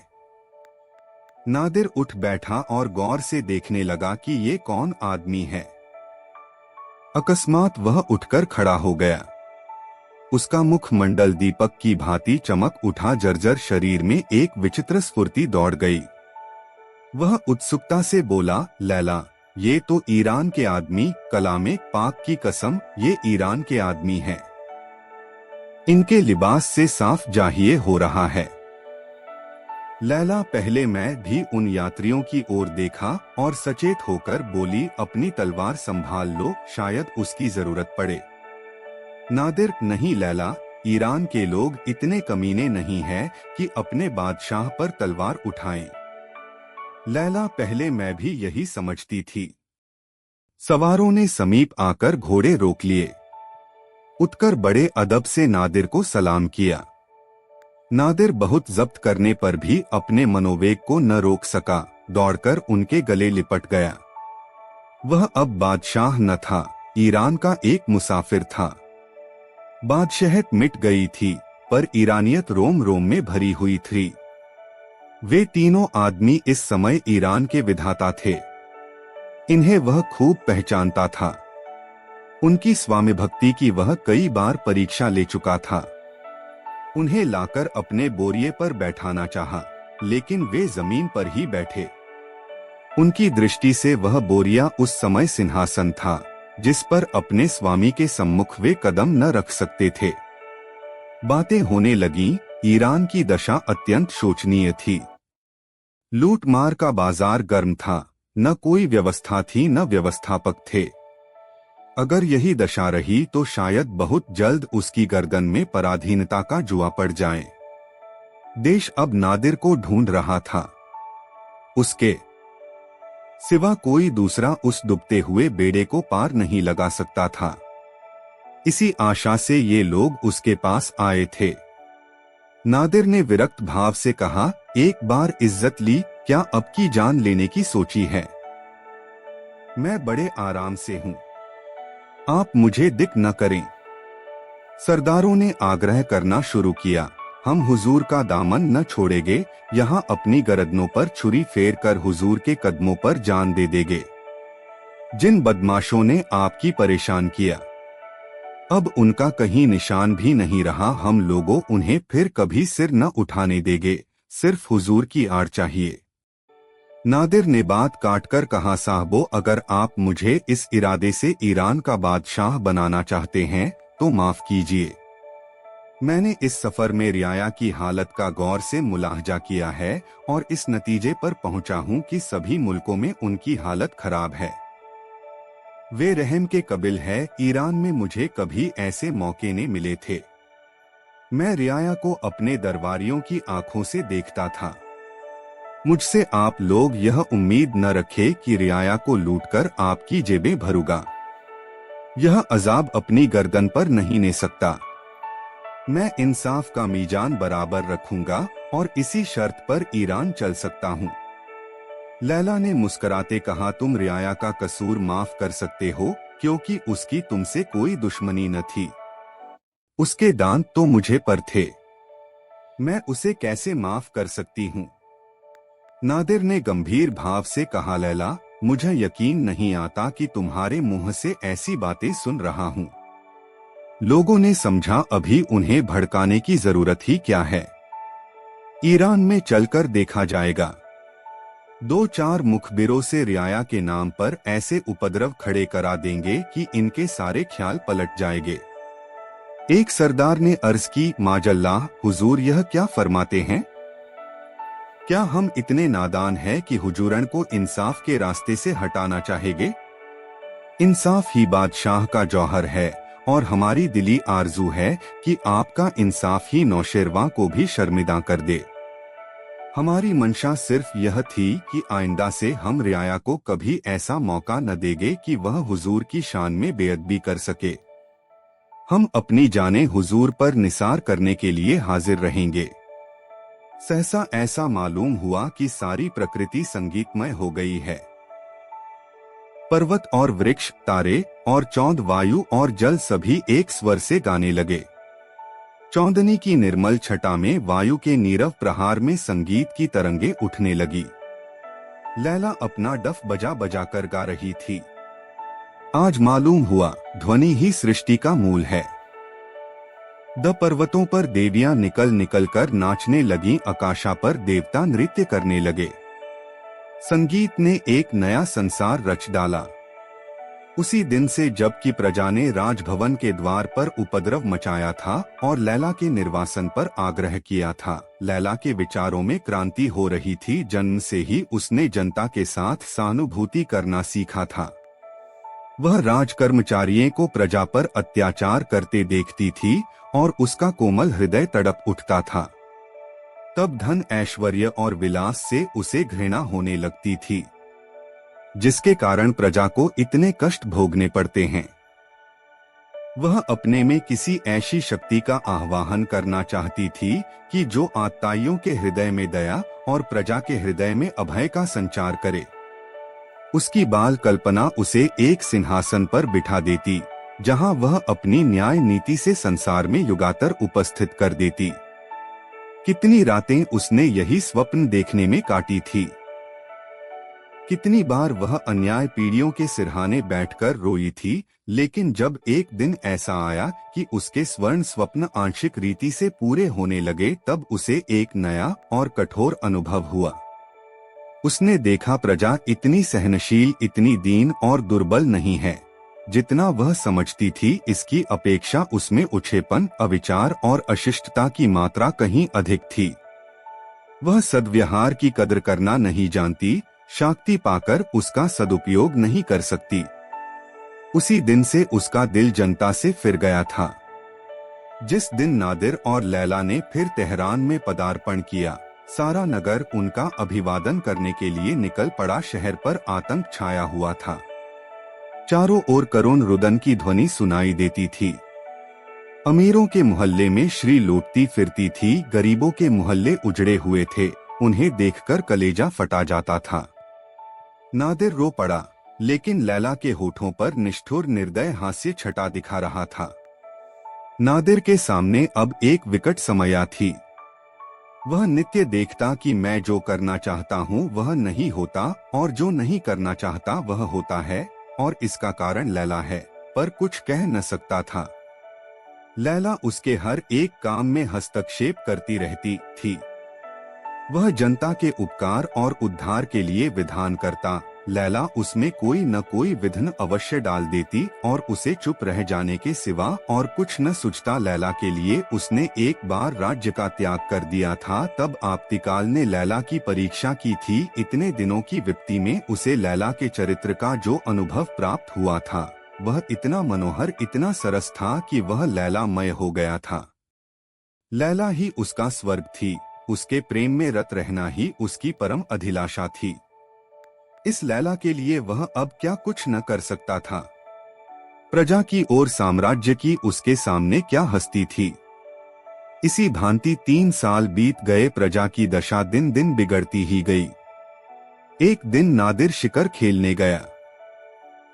नादिर उठ बैठा और गौर से देखने लगा कि ये कौन आदमी है। अकस्मात वह उठकर खड़ा हो गया। उसका मुख मंडल दीपक की भांति चमक उठा, जर्जर शरीर में एक विचित्र स्फूर्ति दौड़ गई। वह उत्सुकता से बोला, लैला, ये तो ईरान के आदमी, कलामे पाक की कसम ये ईरान के आदमी हैं। इनके लिबास से साफ जाहिए हो रहा है। लैला, पहले मैं भी उन यात्रियों की ओर देखा और सचेत होकर बोली, अपनी तलवार संभाल लो, शायद उसकी जरूरत पड़े। नादिर, नहीं लैला, ईरान के लोग इतने कमीने नहीं हैं कि अपने बादशाह पर तलवार उठाएं। लैला, पहले मैं भी यही समझती थी। सवारों ने समीप आकर घोड़े रोक लिए। उठकर बड़े अदब से नादिर को सलाम किया। नादिर बहुत जब्त करने पर भी अपने मनोवेग को न रोक सका, दौड़कर उनके गले लिपट गया। वह अब बादशाह न था, ईरान का एक मुसाफिर था। बादशाहत मिट गई थी, पर ईरानियत रोम रोम में भरी हुई थी। वे तीनों आदमी इस समय ईरान के विधाता थे। इन्हें वह खूब पहचानता था। उनकी स्वामी भक्ति की वह कई बार परीक्षा ले चुका था। उन्हें लाकर अपने बोरिये पर बैठाना चाहा, लेकिन वे जमीन पर ही बैठे। उनकी दृष्टि से वह बोरिया उस समय सिंहासन था जिस पर अपने स्वामी के सम्मुख वे कदम न रख सकते थे। बातें होने लगीं। ईरान की दशा अत्यंत शोचनीय थी। लूटमार का बाजार गर्म था, न कोई व्यवस्था थी न व्यवस्थापक थे। अगर यही दशा रही तो शायद बहुत जल्द उसकी गर्दन में पराधीनता का जुआ पड़ जाए। देश अब नादिर को ढूंढ रहा था। उसके सिवा कोई दूसरा उस डूबते हुए बेड़े को पार नहीं लगा सकता था। इसी आशा से ये लोग उसके पास आए थे। नादिर ने विरक्त भाव से कहा, एक बार इज्जत ली, क्या अब की जान लेने की सोची है? मैं बड़े आराम से हूं, आप मुझे दिक न करें। सरदारों ने आग्रह करना शुरू किया, हम हुजूर का दामन न छोड़ेंगे, यहाँ अपनी गर्दनों पर छुरी फेर कर हुजूर के कदमों पर जान दे देंगे। जिन बदमाशों ने आपकी परेशान किया, अब उनका कहीं निशान भी नहीं रहा। हम लोगों उन्हें फिर कभी सिर न उठाने देंगे, सिर्फ हुजूर की आड़ चाहिए। नादिर ने बात काटकर कहा, साहबो, अगर आप मुझे इस इरादे से ईरान का बादशाह बनाना चाहते हैं तो माफ कीजिए। मैंने इस सफर में रियाया की हालत का गौर से मुलाहजा किया है और इस नतीजे पर पहुंचा हूं कि सभी मुल्कों में उनकी हालत खराब है। वे रहम के कबिल है। ईरान में मुझे कभी ऐसे मौके नहीं मिले थे। मैं रियाया को अपने दरबारियों की आंखों से देखता था। मुझसे आप लोग यह उम्मीद न रखे कि रियाया को लूटकर आपकी जेबें भरूंगा। यह अजाब अपनी गर्दन पर नहीं ले सकता। मैं इंसाफ का मीजान बराबर रखूंगा और इसी शर्त पर ईरान चल सकता हूँ। लैला ने मुस्कुराते कहा, तुम रियाया का कसूर माफ कर सकते हो क्योंकि उसकी तुमसे कोई दुश्मनी न थी। उसके दांत तो मुझे पर थे, मैं उसे कैसे माफ कर सकती हूँ? नादिर ने गंभीर भाव से कहा, लैला, मुझे यकीन नहीं आता कि तुम्हारे मुंह से ऐसी बातें सुन रहा हूँ। लोगों ने समझा अभी उन्हें भड़काने की जरूरत ही क्या है। ईरान में चलकर देखा जाएगा। 2-4 मुखबिरों से रियाया के नाम पर ऐसे उपद्रव खड़े करा देंगे कि इनके सारे ख्याल पलट जाएंगे। एक सरदार ने अर्ज की, माजल्लाह, हुजूर यह क्या फरमाते हैं? क्या हम इतने नादान हैं कि हुजूरन को इंसाफ के रास्ते से हटाना चाहेंगे? इंसाफ ही बादशाह का जौहर है और हमारी दिली आरजू है कि आपका इंसाफ ही नौशेरवां को भी शर्मिंदा कर दे। हमारी मंशा सिर्फ यह थी कि आइंदा से हम रियाया को कभी ऐसा मौका न देंगे कि वह हुजूर की शान में बेअदबी कर सके। हम अपनी जानें हुजूर पर निसार करने के लिए हाजिर रहेंगे। सहसा ऐसा मालूम हुआ कि सारी प्रकृति संगीतमय हो गई है। पर्वत और वृक्ष, तारे और चौंद, वायु और जल सभी एक स्वर से गाने लगे। चौंदनी की निर्मल छटा में वायु के नीरव प्रहार में संगीत की तरंगे उठने लगी। लैला अपना डफ बजा बजा कर गा रही थी। आज मालूम हुआ ध्वनि ही सृष्टि का मूल है। द पर्वतों पर देवियां निकल निकल कर नाचने लगीं, आकाशा पर देवता नृत्य करने लगे। संगीत ने एक नया संसार रच डाला। उसी दिन से जबकि प्रजा ने राजभवन के द्वार पर उपद्रव मचाया था और लैला के निर्वासन पर आग्रह किया था, लैला के विचारों में क्रांति हो रही थी। जन्म से ही उसने जनता के साथ सहानुभूति करना सीखा था। वह राजकर्मचारियों को प्रजा पर अत्याचार करते देखती थी और उसका कोमल हृदय तड़प उठता था। तब धन, ऐश्वर्य और विलास से उसे घृणा होने लगती थी, जिसके कारण प्रजा को इतने कष्ट भोगने पड़ते हैं। वह अपने में किसी ऐसी शक्ति का आह्वान करना चाहती थी कि जो आत्ताइयों के हृदय में दया और प्रजा के हृदय में अभय का संचार करे। उसकी बाल कल्पना उसे एक सिंहासन पर बिठा देती, जहां वह अपनी न्याय नीति से संसार में युगातर उपस्थित कर देती। कितनी रातें उसने यही स्वप्न देखने में काटी थी। कितनी बार वह अन्याय पीढ़ियों के सिरहाने बैठकर रोई थी, लेकिन जब एक दिन ऐसा आया कि उसके स्वर्ण स्वप्न आंशिक रीति से पूरे होने लगे, तब उसे एक नया और कठोर अनुभव हुआ। उसने देखा प्रजा इतनी सहनशील, इतनी दीन और दुर्बल नहीं है जितना वह समझती थी। इसकी अपेक्षा उसमें उछेपन, अविचार और अशिष्टता की मात्रा कहीं अधिक थी। वह सद्व्यवहार की कदर करना नहीं जानती, शक्ति पाकर उसका सदुपयोग नहीं कर सकती। उसी दिन से उसका दिल जनता से फिर गया था। जिस दिन नादिर और लैला ने फिर तेहरान में पदार्पण किया, सारा नगर उनका अभिवादन करने के लिए निकल पड़ा। शहर पर आतंक छाया हुआ था। चारों ओर करुण रुदन की ध्वनि सुनाई देती थी। अमीरों के मोहल्ले में श्री लौटती फिरती थी, गरीबों के मोहल्ले उजड़े हुए थे। उन्हें देखकर कलेजा फटा जाता था। नादिर रो पड़ा, लेकिन लैला के होठों पर निष्ठुर निर्दय हास्य छटा दिखा रहा था। नादिर के सामने अब एक विकट समस्या थी। वह नित्य देखता कि मैं जो करना चाहता हूँ वह नहीं होता, और जो नहीं करना चाहता वह होता है, और इसका कारण लैला है, पर कुछ कह न सकता था। लैला उसके हर एक काम में हस्तक्षेप करती रहती थी। वह जनता के उपकार और उद्धार के लिए विधान करता, लैला उसमें कोई न कोई विघ्न अवश्य डाल देती और उसे चुप रह जाने के सिवा और कुछ न सूझता। लैला के लिए उसने एक बार राज्य का त्याग कर दिया था, तब आपतिकाल ने लैला की परीक्षा की थी। इतने दिनों की विपत्ति में उसे लैला के चरित्र का जो अनुभव प्राप्त हुआ था वह इतना मनोहर, इतना सरस था कि वह लैलामय हो गया था। लैला ही उसका स्वर्ग थी, उसके प्रेम में रत रहना ही उसकी परम अभिलाषा थी। इस लैला के लिए वह अब क्या कुछ न कर सकता था। प्रजा की और साम्राज्य की उसके सामने क्या हस्ती थी। इसी भांति 3 साल बीत गए। प्रजा की दशा दिन दिन बिगड़ती ही गई। एक दिन नादिर शिकार खेलने गया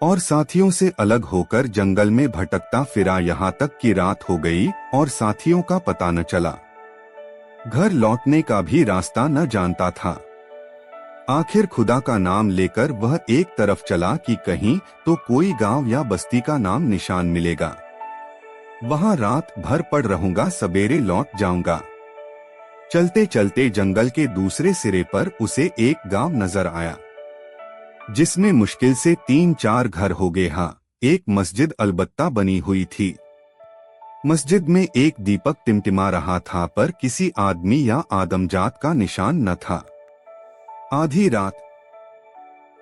और साथियों से अलग होकर जंगल में भटकता फिरा। यहाँ तक कि रात हो गई और साथियों का पता न चला। घर लौटने का भी रास्ता न जानता था। आखिर खुदा का नाम लेकर वह एक तरफ चला कि कहीं तो कोई गांव या बस्ती का नाम निशान मिलेगा। वहां रात भर पड़ रहूंगा, सवेरे लौट जाऊंगा। चलते चलते जंगल के दूसरे सिरे पर उसे एक गांव नजर आया, जिसमें मुश्किल से 3-4 घर होंगे। हाँ, एक मस्जिद अलबत्ता बनी हुई थी। मस्जिद में एक दीपक टिमटिमा रहा था, पर किसी आदमी या आदमजात का निशान न था। आधी रात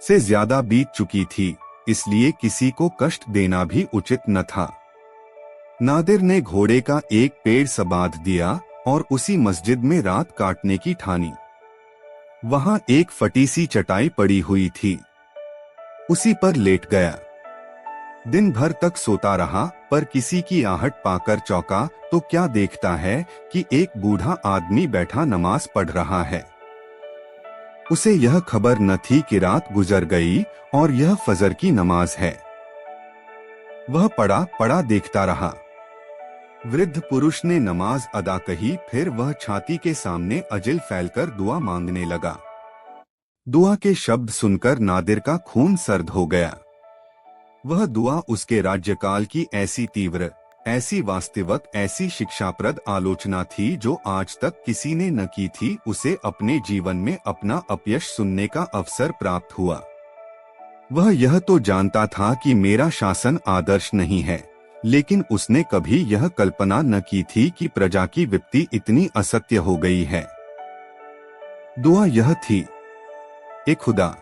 से ज्यादा बीत चुकी थी, इसलिए किसी को कष्ट देना भी उचित न था। नादिर ने घोड़े का एक पेड़ बांध दिया और उसी मस्जिद में रात काटने की ठानी। वहां एक फटी सी चटाई पड़ी हुई थी, उसी पर लेट गया। दिन भर तक सोता रहा, पर किसी की आहट पाकर चौंका तो क्या देखता है कि एक बूढ़ा आदमी बैठा नमाज पढ़ रहा है। उसे यह खबर न थी कि रात गुजर गई और यह फजर की नमाज है। वह पड़ा पड़ा देखता रहा। वृद्ध पुरुष ने नमाज अदा कही, फिर वह छाती के सामने अजिल फैलकर दुआ मांगने लगा। दुआ के शब्द सुनकर नादिर का खून सर्द हो गया। वह दुआ उसके राज्यकाल की ऐसी तीव्र, ऐसी वास्तविक, ऐसी शिक्षाप्रद आलोचना थी जो आज तक किसी ने न की थी। उसे अपने जीवन में अपना अपयश सुनने का अवसर प्राप्त हुआ। वह यह तो जानता था कि मेरा शासन आदर्श नहीं है, लेकिन उसने कभी यह कल्पना न की थी कि प्रजा की विपत्ति इतनी असत्य हो गई है। दुआ यह थी, ए खुदा,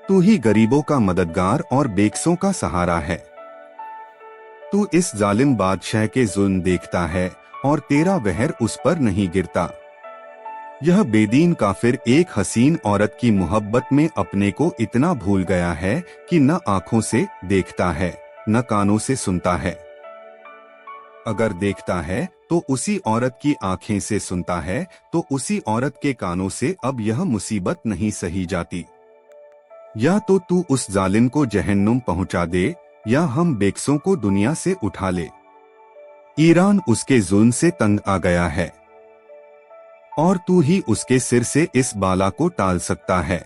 तू ही गरीबों का मददगार और बेकसों का सहारा है। तू इस जालिम बादशाह के जुल्म देखता है और तेरा वहर उस पर नहीं गिरता। यह बेदीन काफिर एक हसीन औरत की मोहब्बत में अपने को इतना भूल गया है कि न आंखों से देखता है न कानों से सुनता है। अगर देखता है तो उसी औरत की आंखें से सुनता है तो उसी औरत के कानों से अब यह मुसीबत नहीं सही जाती। या तो तू उस जालिम को जहन्नुम पहुंचा दे या हम बेकसों को दुनिया से उठा ले। ईरान उसके जुल्म से तंग आ गया है और तू ही उसके सिर से इस बाला को टाल सकता है।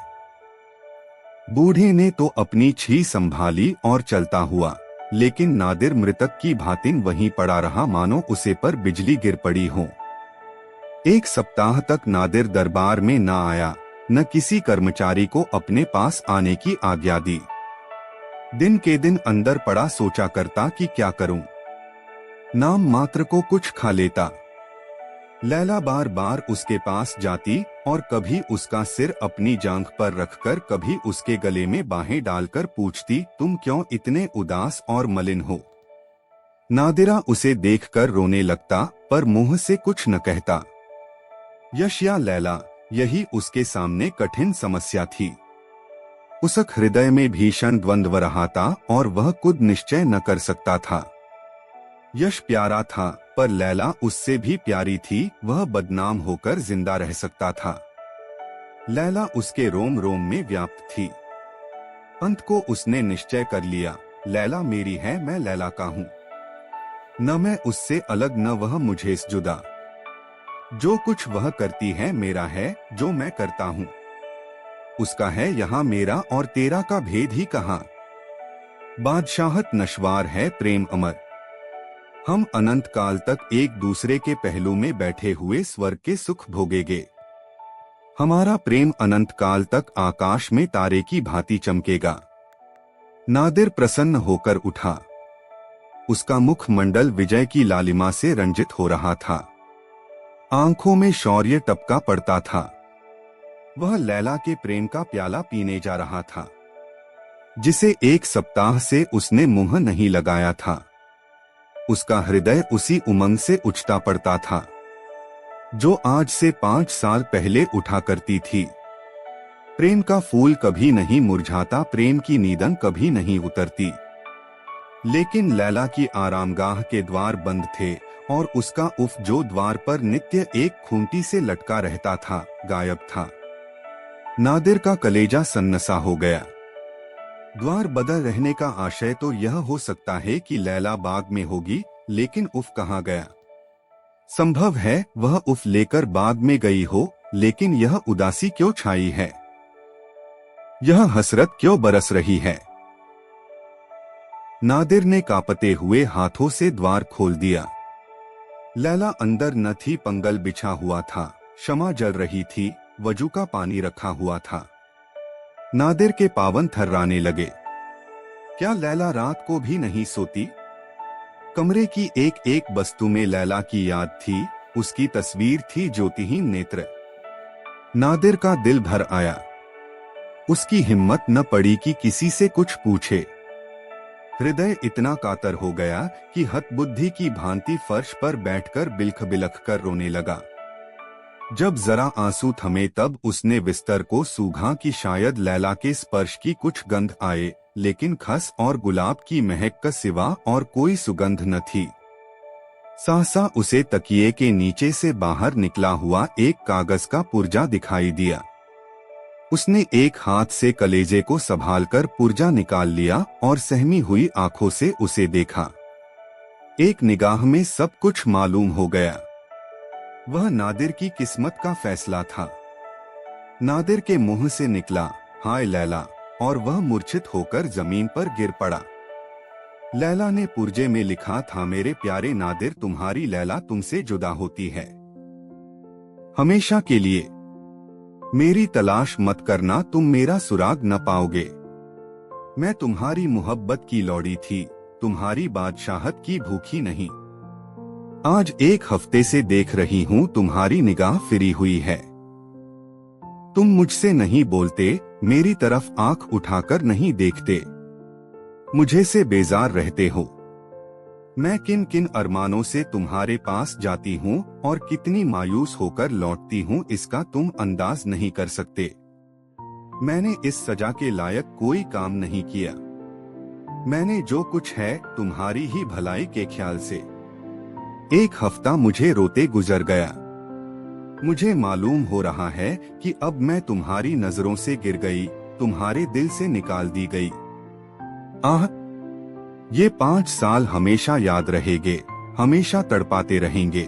बूढ़े ने तो अपनी छी संभाली और चलता हुआ, लेकिन नादिर मृतक की भांति वहीं पड़ा रहा मानो उसे पर बिजली गिर पड़ी हो। 1 सप्ताह तक नादिर दरबार में न आया, न किसी कर्मचारी को अपने पास आने की आज्ञा दी। दिन के दिन अंदर पड़ा सोचा करता कि क्या करूं, नाम मात्र को कुछ खा लेता। लैला बार बार उसके पास जाती और कभी उसका सिर अपनी जांघ पर रखकर, कभी उसके गले में बाहें डालकर पूछती, तुम क्यों इतने उदास और मलिन हो। नादिरा उसे देखकर रोने लगता, पर मुंह से कुछ न कहता। यश या लैला, यही उसके सामने कठिन समस्या थी। उसक हृदय में भीषण द्वंद्व रहा था और वह कुछ निश्चय न कर सकता था। यश प्यारा था, पर लैला उससे भी प्यारी थी, वह बदनाम होकर जिंदा रह सकता था। लैला उसके रोम रोम में व्याप्त थी। अंत को उसने निश्चय कर लिया, लैला मेरी है, मैं लैला का हूँ। न मैं उससे अलग, न वह मुझे से जुदा। जो कुछ वह करती है मेरा है, जो मैं करता हूँ उसका है। यहाँ मेरा और तेरा का भेद ही कहाँ। बादशाहत नश्वार है, प्रेम अमर। हम अनंत काल तक एक दूसरे के पहलू में बैठे हुए स्वर्ग के सुख भोगेंगे। हमारा प्रेम अनंत काल तक आकाश में तारे की भांति चमकेगा। नादिर प्रसन्न होकर उठा। उसका मुख मंडल विजय की लालिमा से रंजित हो रहा था। आंखों में शौर्य टपका पड़ता था। वह लैला के प्रेम का प्याला पीने जा रहा था, जिसे 1 सप्ताह से उसने मुंह नहीं लगाया था। उसका हृदय उसी उमंग से उछता पड़ता था, जो आज से 5 साल पहले उठा करती थी। प्रेम का फूल कभी नहीं मुरझाता, प्रेम की नींदन कभी नहीं उतरती। लेकिन लैला की आरामगाह के द्वार बंद थे और उसका उफ, जो द्वार पर नित्य एक खूंटी से लटका रहता था, गायब था। नादिर का कलेजा सन्नसा हो गया। द्वार बदल रहने का आशय तो यह हो सकता है कि लैला बाग में होगी, लेकिन उफ कहाँ गया। संभव है वह उफ लेकर बाग में गई हो, लेकिन यह उदासी क्यों छाई है, यह हसरत क्यों बरस रही है। नादिर ने कांपते हुए हाथों से द्वार खोल दिया। लैला अंदर न थी, पंगल बिछा हुआ था, शमा जल रही थी, वजू का पानी रखा हुआ था। नादिर के पावन थर्राने लगे। क्या लैला रात को भी नहीं सोती? कमरे की एक एक वस्तु में लैला की याद थी, उसकी तस्वीर थी ज्योतिहीन नेत्र। नादिर का दिल भर आया। उसकी हिम्मत न पड़ी कि किसी से कुछ पूछे। हृदय इतना कातर हो गया कि हतबुद्धि की भांति फर्श पर बैठकर बिलख बिलख कर रोने लगा। जब जरा आंसू थमे तब उसने बिस्तर को सूंघा कि शायद लैला के स्पर्श की कुछ गंध आए, लेकिन खस और गुलाब की महक का सिवा और कोई सुगंध न थी। सहसा उसे तकिए के नीचे से बाहर निकला हुआ एक कागज का पुर्जा दिखाई दिया। उसने एक हाथ से कलेजे को संभालकर पुर्जा निकाल लिया और सहमी हुई आंखों से उसे देखा। एक निगाह में सब कुछ मालूम हो गया। वह नादिर की किस्मत का फैसला था। नादिर के मुंह से निकला, हाय लैला, और वह मूर्छित होकर जमीन पर गिर पड़ा। लैला ने पुर्जे में लिखा था, मेरे प्यारे नादिर, तुम्हारी लैला तुमसे जुदा होती है हमेशा के लिए। मेरी तलाश मत करना, तुम मेरा सुराग न पाओगे। मैं तुम्हारी मोहब्बत की लौड़ी थी, तुम्हारी बादशाहत की भूखी नहीं। आज 1 हफ्ते से देख रही हूँ तुम्हारी निगाह फिरी हुई है। तुम मुझसे नहीं बोलते, मेरी तरफ आंख उठाकर नहीं देखते, मुझे से बेजार रहते हो। मैं किन किन अरमानों से तुम्हारे पास जाती हूँ और कितनी मायूस होकर लौटती हूँ, इसका तुम अंदाज नहीं कर सकते। मैंने इस सजा के लायक कोई काम नहीं किया। मैंने जो कुछ है तुम्हारी ही भलाई के ख्याल से। 1 हफ्ता मुझे रोते गुजर गया। मुझे मालूम हो रहा है कि अब मैं तुम्हारी नजरों से गिर गई, तुम्हारे दिल से निकाल दी गई। आह, ये 5 साल हमेशा याद रहेंगे, हमेशा तड़पाते रहेंगे।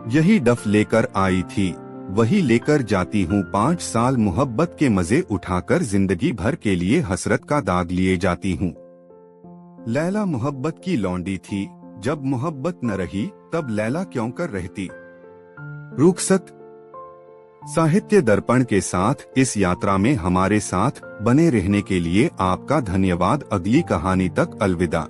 यही डफ लेकर आई थी, वही लेकर जाती हूँ 5 साल मोहब्बत के मजे उठाकर जिंदगी भर के लिए हसरत का दाग लिए जाती हूँ। लैला मोहब्बत की लौंडी थी, जब मोहब्बत न रही तब लैला क्यों कर रहती। रुखसत। साहित्य दर्पण के साथ इस यात्रा में हमारे साथ बने रहने के लिए आपका धन्यवाद। अगली कहानी तक अलविदा।